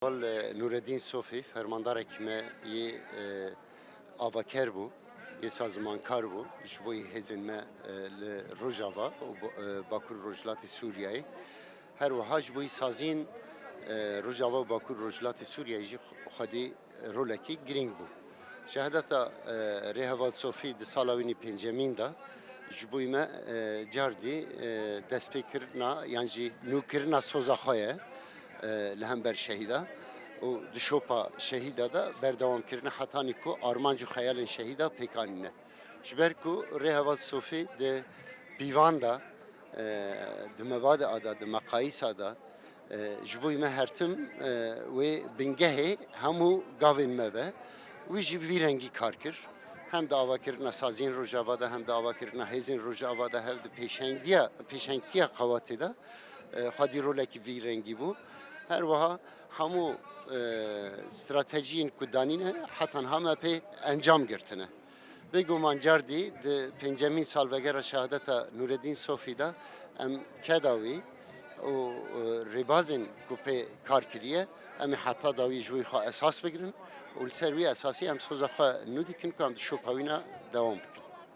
Nureddin Sofi fermandar me ye avaker bû, ye sazmankar bû, ji bo hêzên me li Rojava û Bakur Rojhilatê Sûriyeyê. Her wiha ji bo sazîn Rojava û Bakur Rojhilatê Sûriyeyê jî xwedî rolekî girîng bû. Şehadeta Rêheval Sofi di sala wî pêncemîn da ji bo me cardî destpêkirina yan jî nûkirina soza xwe ye li hember şehîda. O dişopa şehîda da berdewamkirine hetanî ku armanc û xeyalên şehîda pêkanîne. Ji ber ku Rêheval Sofi di pîvan da di mebada da di meqayîsa da ji bo me hertim wê bingehê hemû gavên me be wî jî vî rengî kar kir. Hem de avakirina sazîn Rojava da hem de avakirina hêzên Rojava da hev di pêşengtiya qewatê da xwedî rolekî vî rengî bû. Her wiha hemû stratejiyên ku danîne hetan heme pê encam girtine. Bêguman cardî di pêncemîn salvegera şehadeta Nureddin Sofi da em keda wî û rêbazên ku pê kar kiriye em ê heta da wî ji wî xwe esas bigirin û li ser wî esasî em soza xwe nû dikin ku em di şopa wî ne dewam bikin.